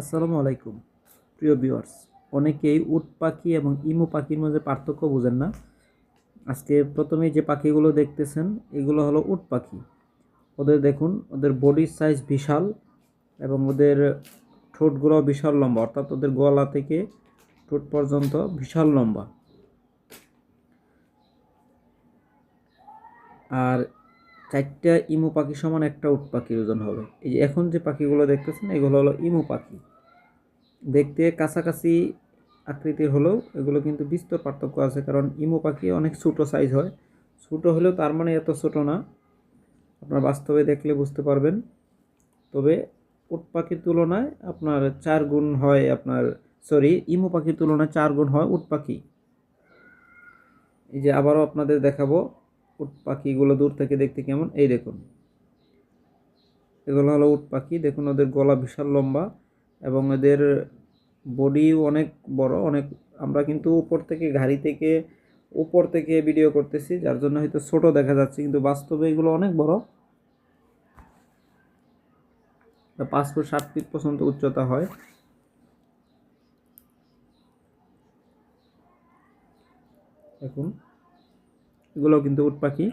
আসসালামু আলাইকুম প্রিয় ভিউয়ার্স। অনেকেই উট পাখি এবং ইমু পাখির মধ্যে পার্থক্য বোঝেন না। আজকে প্রথমেই যে পাখিগুলো দেখতেছেন এগুলো হলো উট পাখি। ওদের দেখুন, ওদের বডির সাইজ বিশাল এবং ওদের ঠোঁটগুলো বিশাল লম্বা, অর্থাৎ ওদের গলা থেকে ঠোঁট পর্যন্ত বিশাল লম্বা। আর 4টা ইমু পাখি সমান একটা উট পাখির ওজন হবে। এই যে এখন যে পাখিগুলো দেখতেছেন এগুলো হলো ইমু পাখি। দেখতে কাছাকাছি আকৃতির হলেও এগুলো কিন্তু বিস্তর পার্থক্য আছে, কারণ ইমু পাখি অনেক ছোটো সাইজ হয়। ছোটো হলেও তার মানে এত ছোটো না, আপনার বাস্তবে দেখলে বুঝতে পারবেন। তবে উট পাখির তুলনায় আপনার 4 গুণ হয় ইমু পাখির তুলনায় 4 গুণ হয় উট পাখি। এই যে আবারও আপনাদের দেখাবো উট পাখিগুলো দূর থেকে দেখতে কেমন। এই দেখুন, এগুলো হলো উট পাখি। দেখুন ওদের গলা বিশাল লম্বা এবং এদের বডি অনেক বড়। আমরা কিন্তু উপর থেকে ভিডিও করতেছি, যার জন্য হয়তো ছোট দেখা যাচ্ছে, কিন্তু বাস্তবে এগুলো অনেক বড়। 5 ফুট 7 ফিট পর্যন্ত উচ্চতা হয়। দেখুন, এগুলো কিন্তু উট পাখি।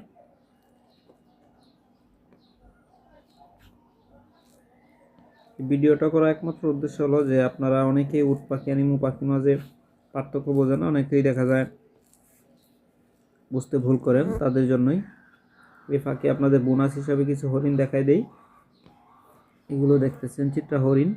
ভিডিওটা করার একমাত্র উদ্দেশ্য হলো যে আপনারা অনেকেই উট পাখি আর ইমু পাখির মাঝে পার্থক্য বোঝেন না, অনেকেই দেখা যায় বুঝতে ভুল করেন, তাদের জন্যই। এই ফাঁকে আপনাদের বোনাস হিসাবে কিছু হরিণ দেখাই দেই। এগুলো দেখতেছেন চিত্রা হরিণ।